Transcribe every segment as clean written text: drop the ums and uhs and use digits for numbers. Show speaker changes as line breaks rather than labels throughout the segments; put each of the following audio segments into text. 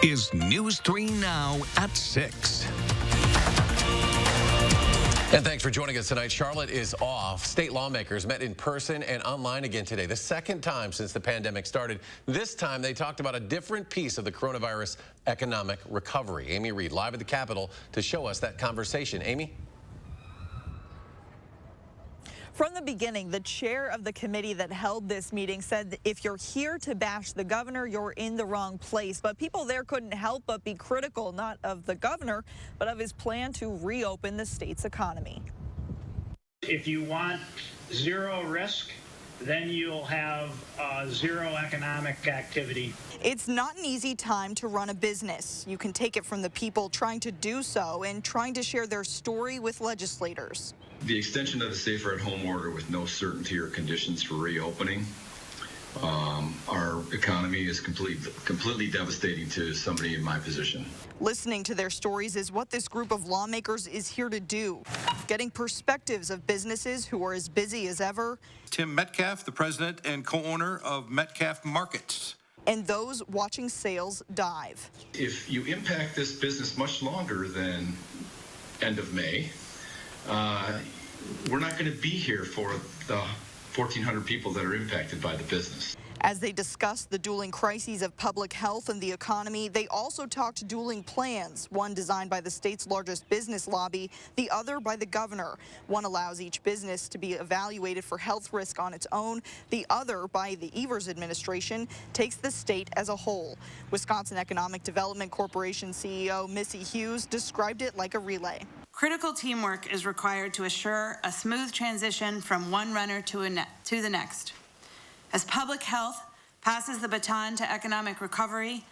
is News 3 Now at 6.
And thanks for joining us tonight. Charlotte is off. State lawmakers met in person and online again today, the second time since the pandemic started. This time they talked about a different piece of the coronavirus economic recovery. Amy Reed live at the Capitol to show us that conversation. Amy?
From the beginning, the chair of the committee that held this meeting said that if you're here to bash the governor, you're in the wrong place. But people there couldn't help but be critical, not of the governor, but of his plan to reopen the state's economy.
If you want zero risk, then you'll have zero economic activity.
It's not an easy time to run a business. You can take it from the people trying to do so and trying to share their story with legislators.
The extension of the safer-at-home order with no certainty or conditions for reopening our economy is completely devastating to somebody in my position.
Listening to their stories is what this group of lawmakers is here to do, getting perspectives of businesses who are as busy as ever.
Tim Metcalf, the president and co-owner of Metcalf Markets.
And those watching sales dive.
If you impact this business much longer than end of May, we're not going to be here for the 1,400 people that are impacted by the business.
As they discussed the dueling crises of public health and the economy, they also talked dueling plans, one designed by the state's largest business lobby, the other by the governor. One allows each business to be evaluated for health risk on its own. The other, by the Evers administration, takes the state as a whole. Wisconsin Economic Development Corporation CEO Missy Hughes described it like a relay.
Critical teamwork is required to assure a smooth transition from one runner to the next. As public health passes the baton to economic recovery,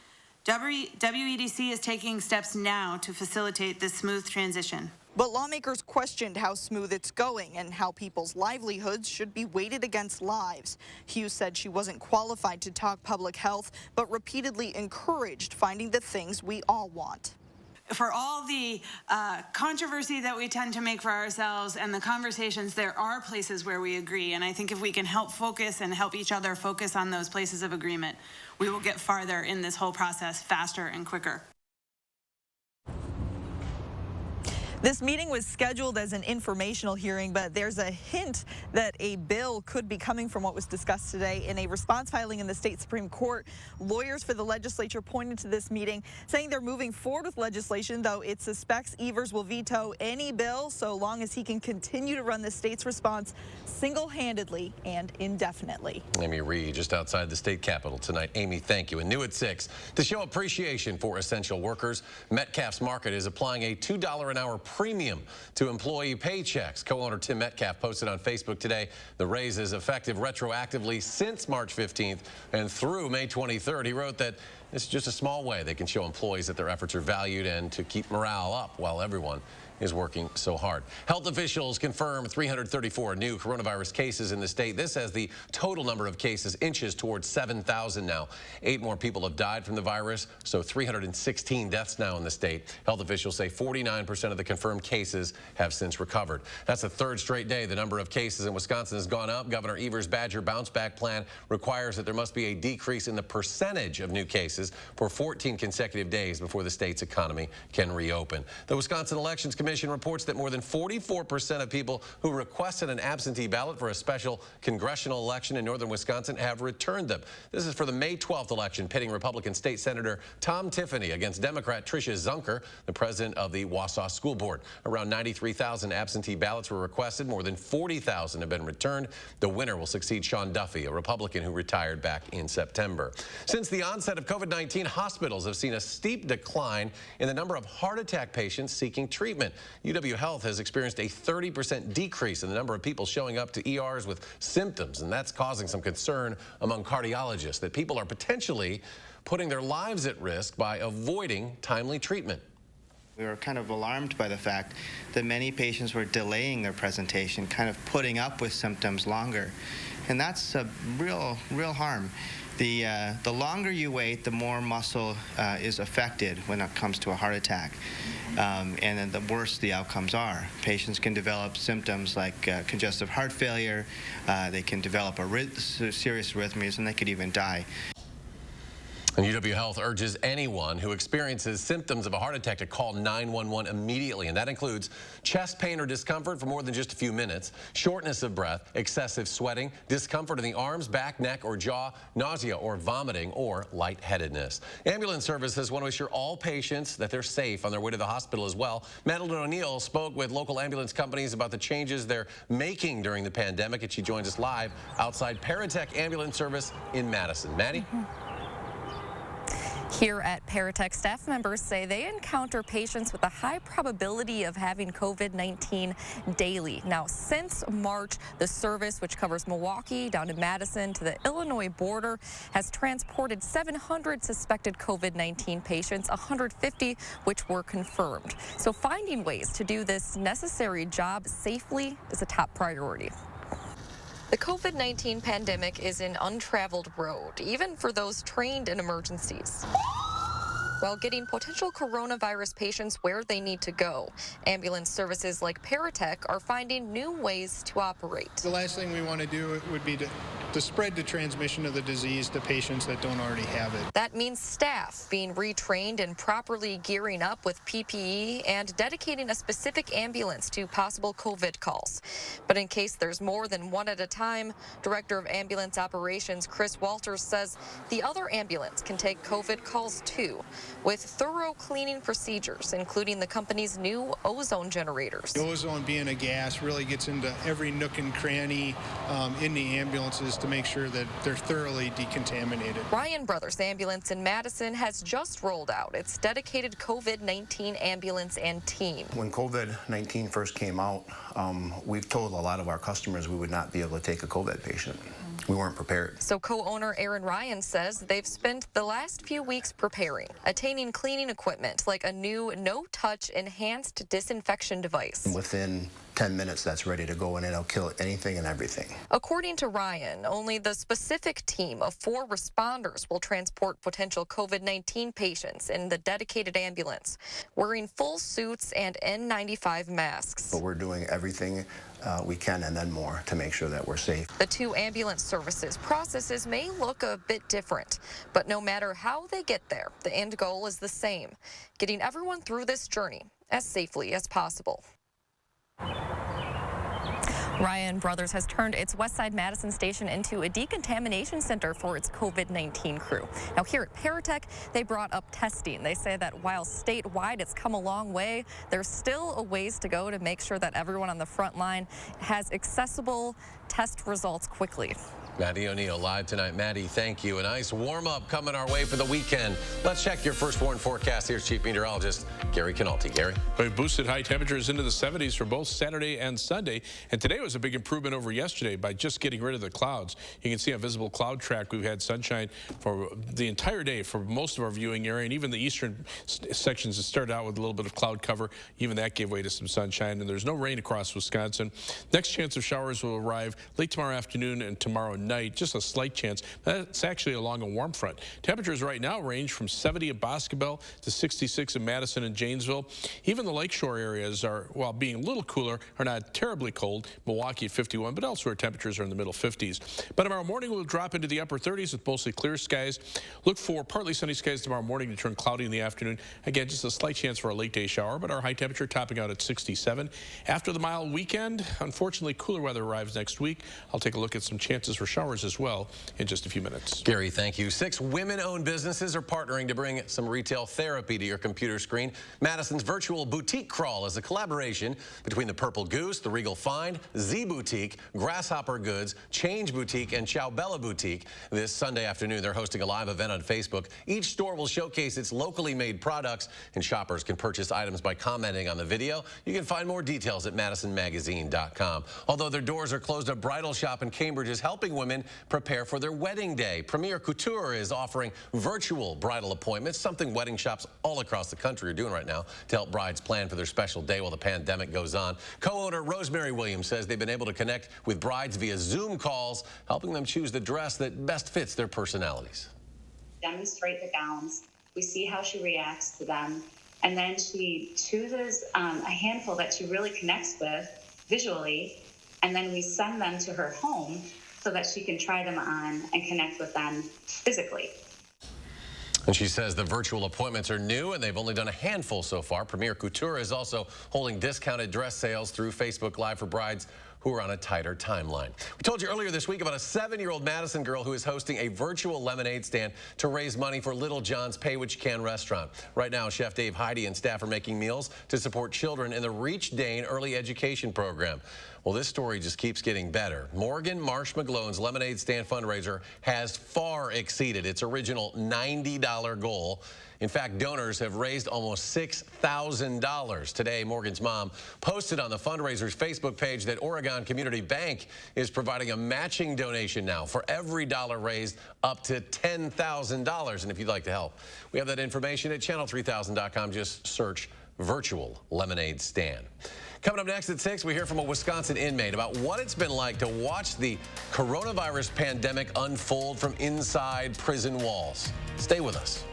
WEDC is taking steps now to facilitate this smooth transition.
But lawmakers questioned how smooth it's going and how people's livelihoods should be weighted against lives. Hughes said she wasn't qualified to talk public health, but repeatedly encouraged finding the things we all want.
For all the controversy that we tend to make for ourselves and the conversations, there are places where we agree. And I think if we can help focus and help each other focus on those places of agreement, we will get farther in this whole process faster and quicker.
This meeting was scheduled as an informational hearing, but there's a hint that a bill could be coming from what was discussed today. In a response filing in the state Supreme Court, lawyers for the legislature pointed to this meeting, saying they're moving forward with legislation, though it suspects Evers will veto any bill so long as he can continue to run the state's response single-handedly and indefinitely.
Amy Reed, just outside the state capitol tonight. Amy, thank you. And new at 6, to show appreciation for essential workers, Metcalf's Market is applying a $2 an hour premium to employee paychecks. Co-owner Tim Metcalf posted on Facebook today the raise is effective retroactively since March 15th and through May 23rd. He wrote that this is just a small way they can show employees that their efforts are valued and to keep morale up while everyone is working so hard. Health officials confirm 334 new coronavirus cases in the state. This as the total number of cases inches towards 7,000 now. 8 more people have died from the virus, so 316 deaths now in the state. Health officials say 49% of the confirmed cases have since recovered. That's the third straight day the number of cases in Wisconsin has gone up. Governor Evers' Badger bounce back plan requires that there must be a decrease in the percentage of new cases for 14 consecutive days before the state's economy can reopen. The Wisconsin Elections Commission reports that more than 44% of people who requested an absentee ballot for a special congressional election in northern Wisconsin have returned them. This is for the May 12th election, pitting Republican State Senator Tom Tiffany against Democrat Tricia Zunker, the president of the Wausau School Board. Around 93,000 absentee ballots were requested. More than 40,000 have been returned. The winner will succeed Sean Duffy, a Republican who retired back in September. Since the onset of COVID-19, hospitals have seen a steep decline in the number of heart attack patients seeking treatment. UW Health has experienced a 30% decrease in the number of people showing up to ERs with symptoms, and that's causing some concern among cardiologists that people are potentially putting their lives at risk by avoiding timely treatment.
We were kind of alarmed by the fact that many patients were delaying their presentation, kind of putting up with symptoms longer. And that's a real harm. The longer you wait, the more muscle is affected when it comes to a heart attack. And then the worse the outcomes are. Patients can develop symptoms like congestive heart failure, they can develop serious arrhythmias, and they could even die.
And UW Health urges anyone who experiences symptoms of a heart attack to call 911 immediately, and that includes chest pain or discomfort for more than just a few minutes, shortness of breath, excessive sweating, discomfort in the arms, back, neck, or jaw, nausea or vomiting, or lightheadedness. Ambulance services want to assure all patients that they're safe on their way to the hospital as well. Madison O'Neill spoke with local ambulance companies about the changes they're making during the pandemic, and she joins us live outside Paratech Ambulance Service in Madison. Maddie?
Here at Paratech, staff members say they encounter patients with a high probability of having COVID-19 daily. Now, since March, the service, which covers Milwaukee down to Madison to the Illinois border, has transported 700 suspected COVID-19 patients, 150 which were confirmed. So finding ways to do this necessary job safely is a top priority. The COVID-19 pandemic is an untraveled road, even for those trained in emergencies. While getting potential coronavirus patients where they need to go, ambulance services like Paratech are finding new ways to operate.
The last thing we want to do would be to spread the transmission of the disease to patients that don't already have it.
That means staff being retrained and properly gearing up with PPE and dedicating a specific ambulance to possible COVID calls. But in case there's more than one at a time, Director of Ambulance Operations Chris Walters says the other ambulance can take COVID calls too, with thorough cleaning procedures, including the company's new ozone generators.
The ozone, being a gas, really gets into every nook and cranny in the ambulances to make sure that they're thoroughly decontaminated.
Ryan Brothers Ambulance in Madison has just rolled out its dedicated COVID-19 ambulance and team.
When COVID-19 first came out, we've told a lot of our customers we would not be able to take a COVID patient. We weren't prepared.
So co-owner Aaron Ryan says they've spent the last few weeks preparing, attaining cleaning equipment like a new no-touch enhanced disinfection device.
Within 10 minutes, that's ready to go, and it'll kill anything and everything.
According to Ryan, only the specific team of 4 responders will transport potential COVID-19 patients in the dedicated ambulance, wearing full suits and N95 masks.
But we're doing everything we can and then more to make sure that we're safe.
The 2 ambulance services processes may look a bit different, but no matter how they get there, the end goal is the same, getting everyone through this journey as safely as possible. Ryan Brothers has turned its Westside Madison station into a decontamination center for its COVID-19 crew. Now here at Paratech, they brought up testing. They say that while statewide it's come a long way, there's still a ways to go to make sure that everyone on the front line has accessible test results quickly.
Maddie O'Neill live tonight. Maddie, thank you. A nice warm-up coming our way for the weekend. Let's check your first warn forecast. Here's Chief Meteorologist Gary Canalti. Gary?
We've boosted high temperatures into the 70s for both Saturday and Sunday. And today was a big improvement over yesterday by just getting rid of the clouds. You can see on visible cloud track we've had sunshine for the entire day for most of our viewing area. And even the eastern sections that started out with a little bit of cloud cover, even that gave way to some sunshine. And there's no rain across Wisconsin. Next chance of showers will arrive late tomorrow afternoon and tomorrow night, just a slight chance. That's actually along a warm front. Temperatures right now range from 70 at Boscobel to 66 in Madison and Janesville. Even the lakeshore areas are, while being a little cooler, are not terribly cold. Milwaukee at 51, but elsewhere temperatures are in the middle 50s. But tomorrow morning we'll drop into the upper 30s with mostly clear skies. Look for partly sunny skies tomorrow morning to turn cloudy in the afternoon. Again, just a slight chance for a late day shower, but our high temperature topping out at 67. After the mild weekend, unfortunately, cooler weather arrives next week. I'll take a look at some chances for showers as well in just a few minutes.
Gary, thank you. 6 women-owned businesses are partnering to bring some retail therapy to your computer screen. Madison's virtual boutique crawl is a collaboration between the Purple Goose, the Regal Find, Z Boutique, Grasshopper Goods, Change Boutique, and Ciao Bella Boutique. This Sunday afternoon, they're hosting a live event on Facebook. Each store will showcase its locally made products, and shoppers can purchase items by commenting on the video. You can find more details at madisonmagazine.com. Although their doors are closed, a bridal shop in Cambridge is helping women prepare for their wedding day. Premier Couture is offering virtual bridal appointments, something wedding shops all across the country are doing right now to help brides plan for their special day while the pandemic goes on. Co-owner Rosemary Williams says they've been able to connect with brides via Zoom calls, helping them choose the dress that best fits their personalities.
Demonstrate the gowns. We see how she reacts to them. And then she chooses a handful that she really connects with visually. And then we send them to her home so that she can try them on and connect with them physically.
And she says the virtual appointments are new and they've only done a handful so far. Premier Couture is also holding discounted dress sales through Facebook Live for brides who are on a tighter timeline. We told you earlier this week about a 7-year-old Madison girl who is hosting a virtual lemonade stand to raise money for Little John's Pay What You Can restaurant. Right now, Chef Dave Heidi and staff are making meals to support children in the Reach Dane Early Education Program. Well, this story just keeps getting better. Morgan Marsh McGlone's lemonade stand fundraiser has far exceeded its original $90 goal. In fact, donors have raised almost $6,000. Today, Morgan's mom posted on the fundraiser's Facebook page that Oregon Community Bank is providing a matching donation now for every dollar raised up to $10,000. And if you'd like to help, we have that information at channel3000.com. Just search virtual lemonade stand. Coming up next at 6, we hear from a Wisconsin inmate about what it's been like to watch the coronavirus pandemic unfold from inside prison walls. Stay with us.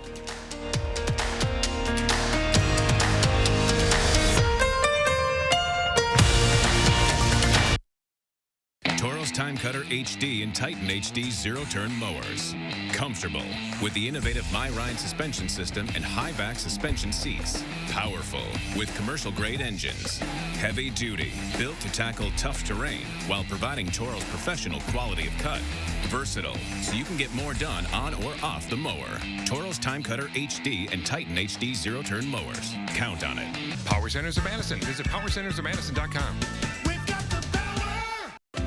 Toro's Time Cutter HD and Titan HD zero-turn mowers. Comfortable with the innovative MyRide suspension system and high-back suspension seats. Powerful with commercial-grade engines. Heavy-duty, built to tackle tough terrain while providing Toro's professional quality of cut. Versatile, so you can get more done on or off the mower. Toro's Time Cutter HD and Titan HD zero-turn mowers. Count on it.
Power Centers of Madison. Visit powercentersofmadison.com.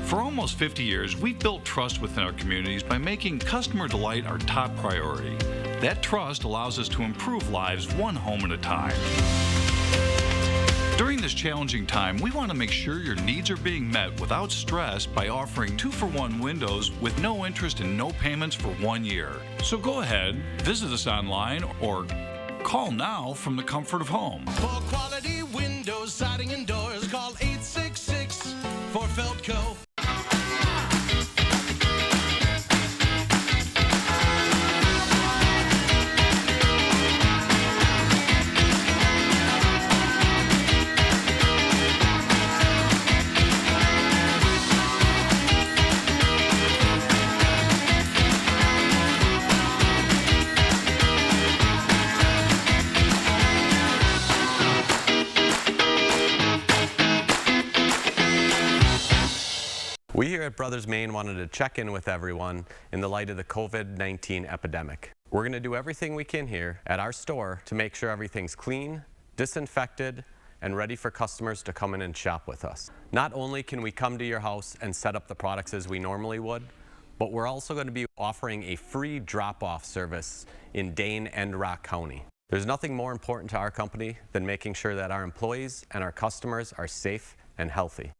For almost 50 years, we've built trust within our communities by making customer delight our top priority. That trust allows us to improve lives one home at a time. During this challenging time, we want to make sure your needs are being met without stress by offering 2-for-1 windows with no interest and no payments for 1 year. So go ahead, visit us online, or call now from the comfort of home.
For quality windows, siding, and doors, call 866 for Feltco.
We here at Brothers Maine wanted to check in with everyone in the light of the COVID-19 epidemic. We're going to do everything we can here at our store to make sure everything's clean, disinfected, and ready for customers to come in and shop with us. Not only can we come to your house and set up the products as we normally would, but we're also going to be offering a free drop-off service in Dane and Rock County. There's nothing more important to our company than making sure that our employees and our customers are safe and healthy.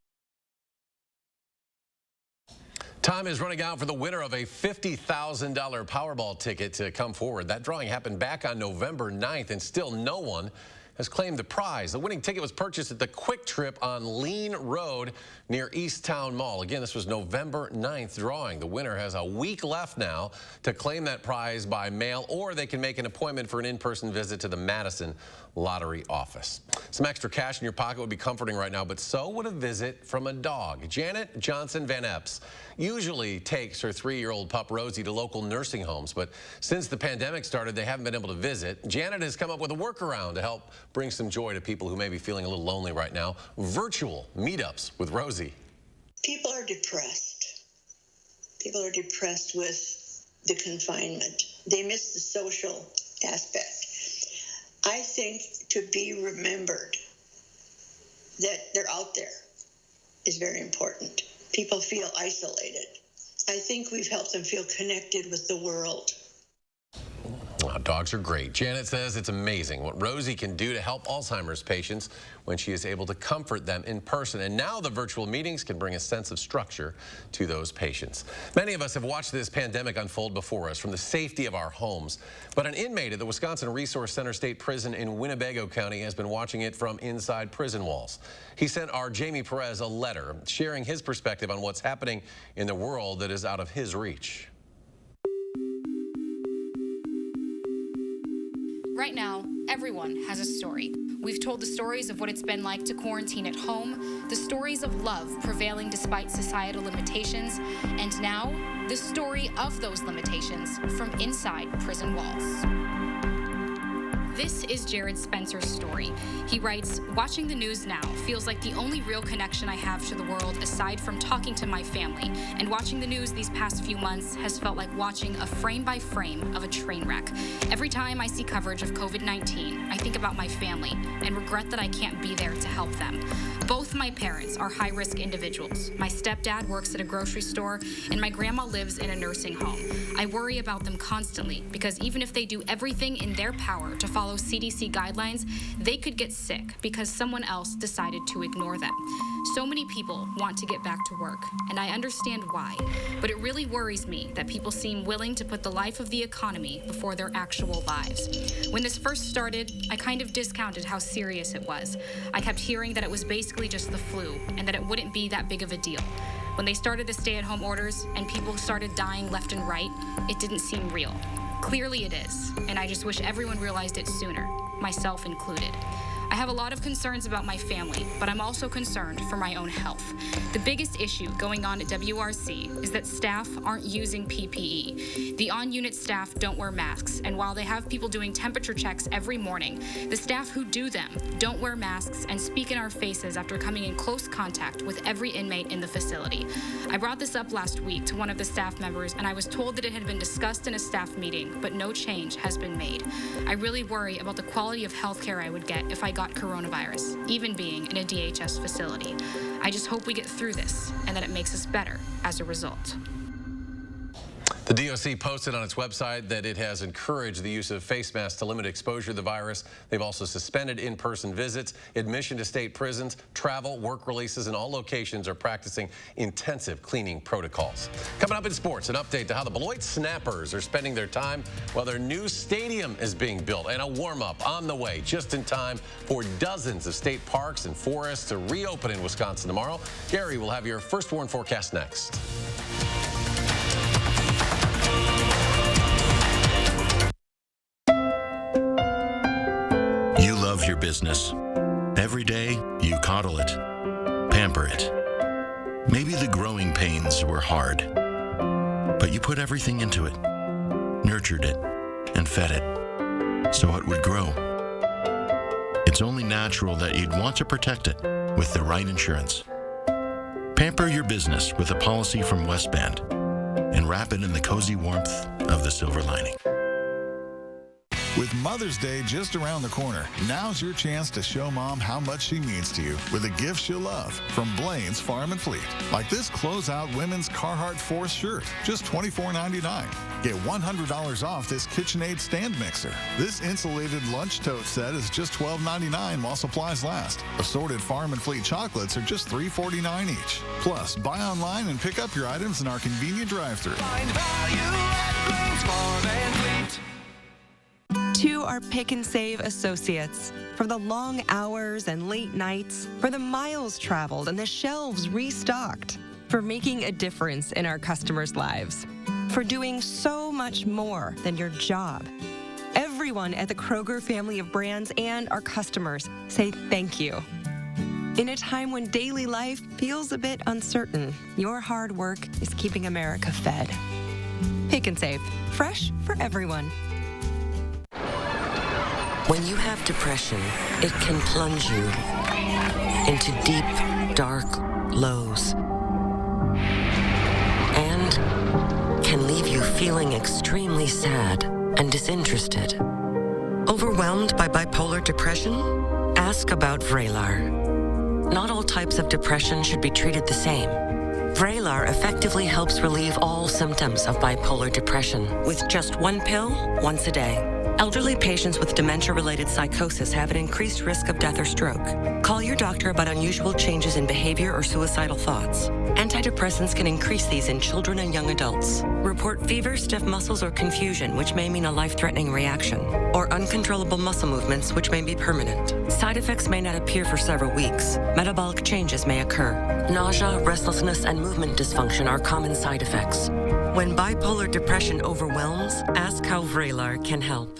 Time is running out for the winner of a $50,000 Powerball ticket to come forward. That drawing happened back on November 9th, and still no one has claimed the prize. The winning ticket was purchased at the Quick Trip on Lean Road near East Town Mall. Again, this was November 9th drawing. The winner has a week left now to claim that prize by mail, or they can make an appointment for an in-person visit to the Madison Lottery office. Some extra cash in your pocket would be comforting right now, but so would a visit from a dog. Janet Johnson Van Epps usually takes her 3-year-old pup Rosie to local nursing homes, but since the pandemic started, they haven't been able to visit. Janet has come up with a workaround to help bring some joy to people who may be feeling a little lonely right now. Virtual meetups with Rosie.
People are depressed. People are depressed with the confinement. They miss the social aspect. I think to be remembered that they're out there is very important. People feel isolated. I think we've helped them feel connected with the world.
Wow, dogs are great. Janet says it's amazing what Rosie can do to help Alzheimer's patients when she is able to comfort them in person. And now the virtual meetings can bring a sense of structure to those patients. Many of us have watched this pandemic unfold before us from the safety of our homes. But an inmate at the Wisconsin Resource Center State Prison in Winnebago County has been watching it from inside prison walls. He sent our Jamie Perez a letter sharing his perspective on what's happening in the world that is out of his reach.
Right now, everyone has a story. We've told the stories of what it's been like to quarantine at home, the stories of love prevailing despite societal limitations, and now, the story of those limitations from inside prison walls. This is Jared Spencer's story. He writes, "Watching the news now feels like the only real connection I have to the world aside from talking to my family, and watching the news these past few months has felt like watching a frame by frame of a train wreck. Every time I see coverage of COVID-19, I think about my family and regret that I can't be there to help them. Both my parents are high-risk individuals. My stepdad works at a grocery store, and my grandma lives in a nursing home. I worry about them constantly because even if they do everything in their power to follow CDC guidelines, they could get sick because someone else decided to ignore them. So many people want to get back to work, and I understand why, but it really worries me that people seem willing to put the life of the economy before their actual lives. When this first started, I kind of discounted how serious it was. I kept hearing that it was basically just the flu and that it wouldn't be that big of a deal. When they started the stay-at-home orders and people started dying left and right, it didn't seem real. Clearly it is, and I just wish everyone realized it sooner, myself included. I have a lot of concerns about my family, but I'm also concerned for my own health. The biggest issue going on at WRC is that staff aren't using PPE. The on-unit staff don't wear masks, and while they have people doing temperature checks every morning, the staff who do them don't wear masks and speak in our faces after coming in close contact with every inmate in the facility. I brought this up last week to one of the staff members, and I was told that it had been discussed in a staff meeting, but no change has been made. I really worry about the quality of health care I would get if I got coronavirus, even being in a DHS facility. I just hope we get through this and that it makes us better as a result."
The DOC posted on its website that it has encouraged the use of face masks to limit exposure to the virus. They've also suspended in-person visits, admission to state prisons, travel, work releases, and all locations are practicing intensive cleaning protocols. Coming up in sports, an update to how the Beloit Snappers are spending their time while their new stadium is being built, and a warm-up on the way just in time for dozens of state parks and forests to reopen in Wisconsin tomorrow. Gary will have your first warn forecast next.
You love your business. Every day, you coddle it, pamper it. Maybe the growing pains were hard, but you put everything into it, nurtured it, and fed it, so it would grow. It's only natural that you'd want to protect it with the right insurance. Pamper your business with a policy from Westband and wrap it in the cozy warmth of the silver lining.
With Mother's Day just around the corner, now's your chance to show Mom how much she means to you with a gift she'll love from Blaine's Farm and Fleet. Like this closeout women's Carhartt Force shirt, just $24.99. Get $100 off this KitchenAid stand mixer. This insulated lunch tote set is just $12.99 while supplies last. Assorted Farm and Fleet chocolates are just $3.49 each. Plus, buy online and pick up your items in our convenient drive-thru.
Find value at Blaine's Farm and Fleet.
To our Pick and Save associates, for the long hours and late nights, for the miles traveled and the shelves restocked, for making a difference in our customers' lives, for doing so much more than your job. Everyone at the Kroger family of brands and our customers say thank you. In a time when daily life feels a bit uncertain, your hard work is keeping America fed. Pick and Save, fresh for everyone.
When you have depression, it can plunge you into deep, dark lows and can leave you feeling extremely sad and disinterested. Overwhelmed by bipolar depression? Ask about Vraylar. Not all types of depression should be treated the same. Vraylar effectively helps relieve all symptoms of bipolar depression with just one pill once a day. Elderly patients with dementia-related psychosis have an increased risk of death or stroke. Call your doctor about unusual changes in behavior or suicidal thoughts. Antidepressants can increase these in children and young adults. Report fever, stiff muscles, or confusion, which may mean a life-threatening reaction, or uncontrollable muscle movements, which may be permanent. Side effects may not appear for several weeks. Metabolic changes may occur. Nausea, restlessness, and movement dysfunction are common side effects. When bipolar depression overwhelms, ask how Vraylar can help.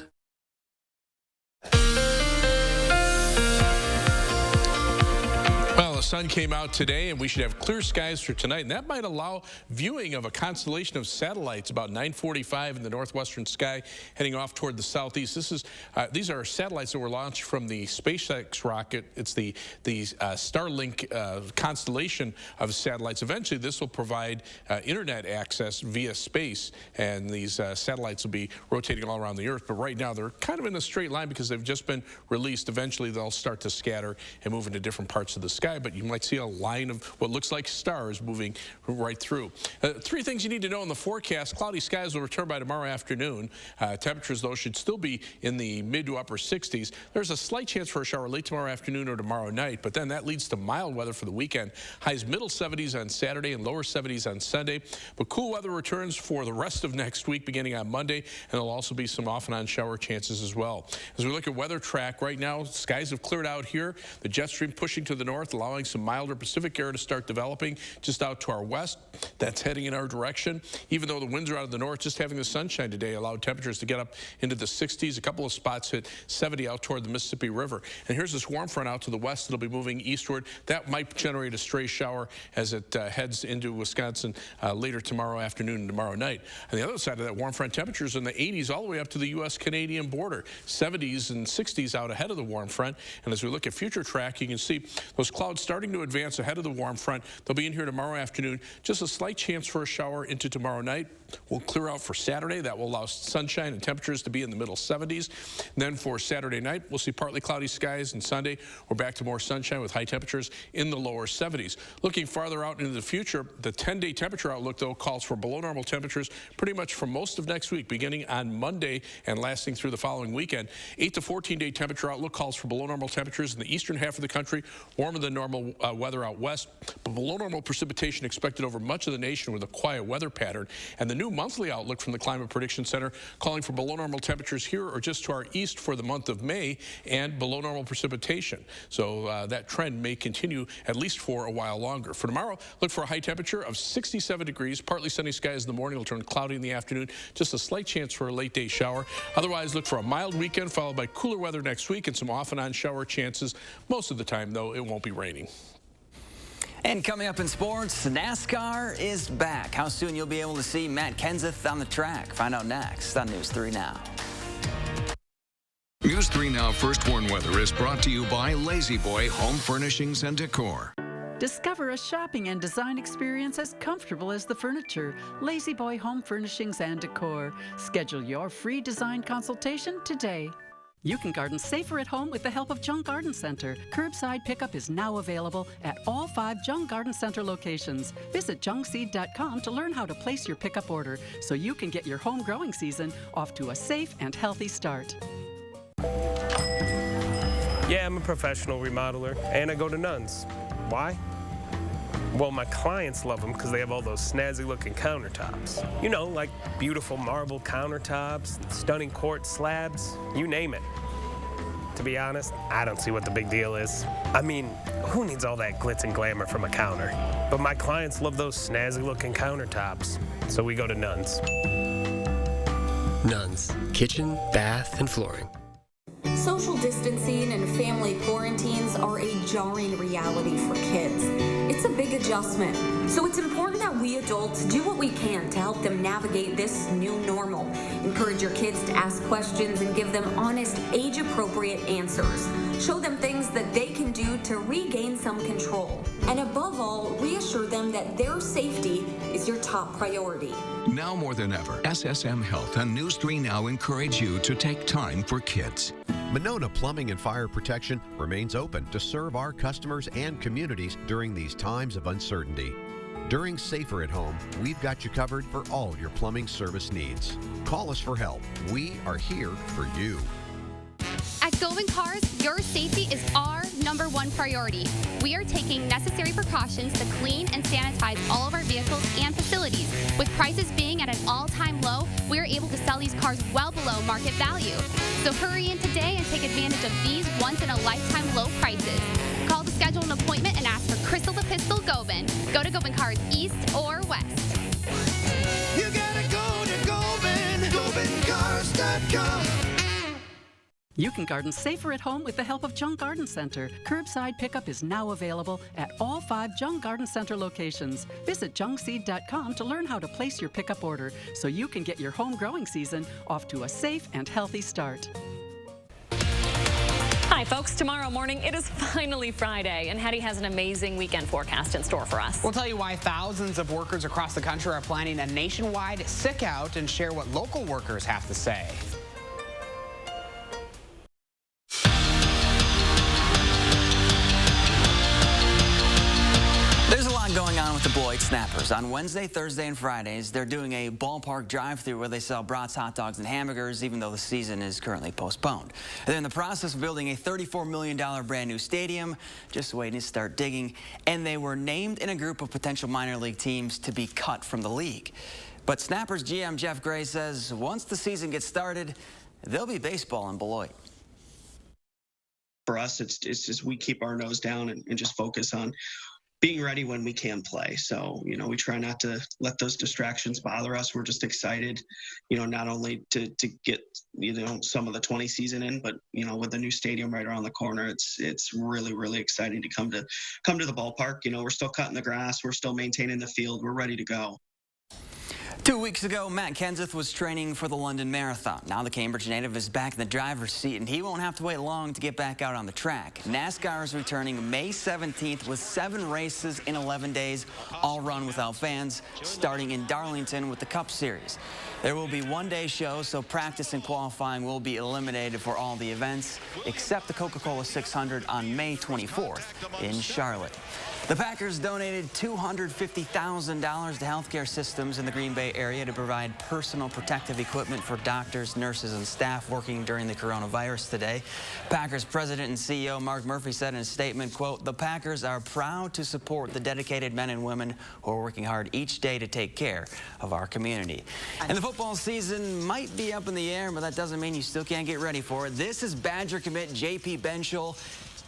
sun came out today, and we should have clear skies for tonight, and that might allow viewing of a constellation of satellites about 9:45 in the northwestern sky, heading off toward the southeast. These are satellites that were launched from the SpaceX rocket. It's the Starlink constellation of satellites. Eventually, this will provide internet access via space, and these satellites will be rotating all around the Earth. But right now, they're kind of in a straight line because they've just been released. Eventually, they'll start to scatter and move into different parts of the sky, but you might see a line of what looks like stars moving right through. Three things you need to know in the forecast. Cloudy skies will return by tomorrow afternoon. Temperatures, though, should still be in the mid to upper 60s. There's a slight chance for a shower late tomorrow afternoon or tomorrow night, but then that leads to mild weather for the weekend. Highs middle 70s on Saturday and lower 70s on Sunday, but cool weather returns for the rest of next week beginning on Monday, and there'll also be some off and on shower chances as well. As we look at weather track right now, skies have cleared out here. The jet stream pushing to the north, allowing some milder Pacific air to start developing just out to our west. That's heading in our direction. Even though the winds are out of the north, just having the sunshine today allowed temperatures to get up into the 60s. A couple of spots hit 70 out toward the Mississippi River. And here's this warm front out to the west that'll be moving eastward. That might generate a stray shower as it heads into Wisconsin later tomorrow afternoon and tomorrow night. On the other side of that warm front, temperatures in the 80s all the way up to the U.S.-Canadian border. 70s and 60s out ahead of the warm front. And as we look at future track, you can see those clouds starting to advance ahead of the warm front. They'll be in here tomorrow afternoon. Just a slight chance for a shower into tomorrow night. We'll clear out for Saturday. That will allow sunshine and temperatures to be in the middle 70s. And then for Saturday night, we'll see partly cloudy skies, and Sunday we're back to more sunshine with high temperatures in the lower 70s. Looking farther out into the future, the 10-day temperature outlook, though, calls for below normal temperatures pretty much for most of next week, beginning on Monday and lasting through the following weekend. 8 to 14-day temperature outlook calls for below normal temperatures in the eastern half of the country, warmer than normal weather out west, but below normal precipitation expected over much of the nation with a quiet weather pattern. And the new monthly outlook from the Climate Prediction Center calling for below normal temperatures here or just to our east for the month of May and below normal precipitation. So that trend may continue at least for a while longer. For tomorrow, look for a high temperature of 67 degrees, partly sunny skies in the morning. It'll turn cloudy in the afternoon. Just a slight chance for a late day shower. Otherwise, look for a mild weekend followed by cooler weather next week and some off and on shower chances. Most of the time, though, it won't be raining.
And coming up in sports, NASCAR is back. How soon you'll be able to see Matt Kenseth on the track? Find out next on News 3 Now.
News 3 Now First Warn Weather is brought to you by Lazy Boy Home Furnishings and Decor.
Discover a shopping and design experience as comfortable as the furniture. Lazy Boy Home Furnishings and Decor. Schedule your free design consultation today. You can garden safer at home with the help of Jung Garden Center. Curbside pickup is now available at all 5 Jung Garden Center locations. Visit jungseed.com to learn how to place your pickup order so you can get your home growing season off to a safe and healthy start.
Yeah, I'm a professional remodeler, and I go to Nuns. Why? Well, my clients love them because they have all those snazzy-looking countertops. You know, like beautiful marble countertops, stunning quartz slabs, you name it. To be honest, I don't see what the big deal is. I mean, who needs all that glitz and glamour from a counter? But my clients love those snazzy-looking countertops, so we go to Nuns.
Nuns, kitchen, bath, and flooring.
Social distancing and family quarantines are a jarring reality for kids. It's a big adjustment, so it's important that we adults do what we can to help them navigate this new normal. Encourage your kids to ask questions and give them honest, age-appropriate answers. Show them things that they can do to regain some control. And above all, reassure them that their safety is your top priority.
Now more than ever, SSM Health and News 3 Now encourage you to take time for kids.
Monona Plumbing and Fire Protection remains open to serve our customers and communities during these times of uncertainty. During Safer at Home, we've got you covered for all your plumbing service needs. Call us for help. We are here for you.
At Govan Cars, your safety is our #1 priority. We are taking necessary precautions to clean and sanitize all of our vehicles and facilities. With prices being at an all-time low, we are able to sell these cars well below market value. So hurry in today and take advantage of these once-in-a-lifetime low prices. Call to schedule an appointment and ask for Crystal the Pistol Govan. Go to Govan Cars East or West.
You gotta go to Govan, GovanCars.com.
You can garden safer at home with the help of Jung Garden Center. Curbside pickup is now available at all 5 Jung Garden Center locations. Visit jungseed.com to learn how to place your pickup order so you can get your home growing season off to a safe and healthy start.
Hi folks, tomorrow morning it is finally Friday and Hetty has an amazing weekend forecast in store for us.
We'll tell you why thousands of workers across the country are planning a nationwide sick out and share what local workers have to say.
There's a lot going on with the Beloit Snappers. On Wednesday, Thursday, and Fridays, they're doing a ballpark drive-thru where they sell brats, hot dogs, and hamburgers, even though the season is currently postponed. They're in the process of building a $34 million brand new stadium, just waiting to start digging, and they were named in a group of potential minor league teams to be cut from the league. But Snappers GM Jeff Gray says once the season gets started, there'll be baseball in Beloit.
For us, it's just we keep our nose down and just focus on being ready when we can play. So, we try not to let those distractions bother us. We're just excited, not only to get, some of the 20 season in, but, with the new stadium right around the corner, it's really, really exciting to come to the ballpark. We're still cutting the grass. We're still maintaining the field. We're ready to go.
2 weeks ago, Matt Kenseth was training for the London Marathon. Now the Cambridge native is back in the driver's seat, and he won't have to wait long to get back out on the track. NASCAR is returning May 17th with 7 races in 11 days, all run without fans, starting in Darlington with the Cup Series. There will be one-day shows, so practice and qualifying will be eliminated for all the events, except the Coca-Cola 600 on May 24th in Charlotte. The Packers donated $250,000 to healthcare systems in the Green Bay area to provide personal protective equipment for doctors, nurses, and staff working during the coronavirus today. Packers president and CEO Mark Murphy said in a statement, quote, "The Packers are proud to support the dedicated men and women who are working hard each day to take care of our community." And the football season might be up in the air, but that doesn't mean you still can't get ready for it. This is Badger commit J.P. Benchel.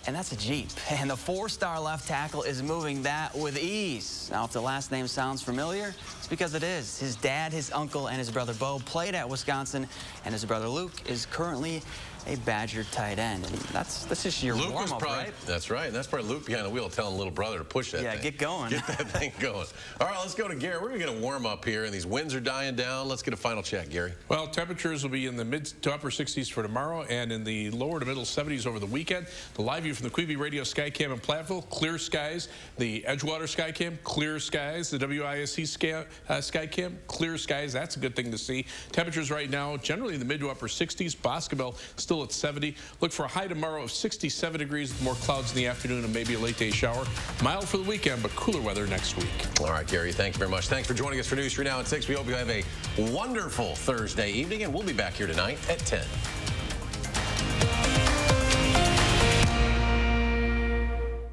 And that's a Jeep. And the 4-star left tackle is moving that with ease. Now, if the last name sounds familiar, it's because it is. His dad, his uncle, and his brother Bo played at Wisconsin, and his brother Luke is currently a Badger tight end. And that's just your warm-up, right?
That's right. And that's probably Luke behind the wheel telling little brother to push that thing.
Yeah, get going.
Get that thing going. All right, let's go to Gary. We're going to get a warm-up here, and these winds are dying down. Let's get a final check, Gary.
Well, temperatures will be in the mid to upper 60s for tomorrow and in the lower to middle 70s over the weekend. The live view from the Queeby Radio Skycam in Platteville, clear skies. The Edgewater Skycam, clear skies. The WISC Skycam, clear skies. That's a good thing to see. Temperatures right now, generally in the mid to upper 60s. Boscobel still at 70. Look for a high tomorrow of 67 degrees with more clouds in the afternoon and maybe a late day shower. Mild for the weekend, but cooler weather next week.
All right, Gary, thank you very much. Thanks for joining us for News 3 Now at 6. We hope you have a wonderful Thursday evening, and we'll be back here tonight at 10.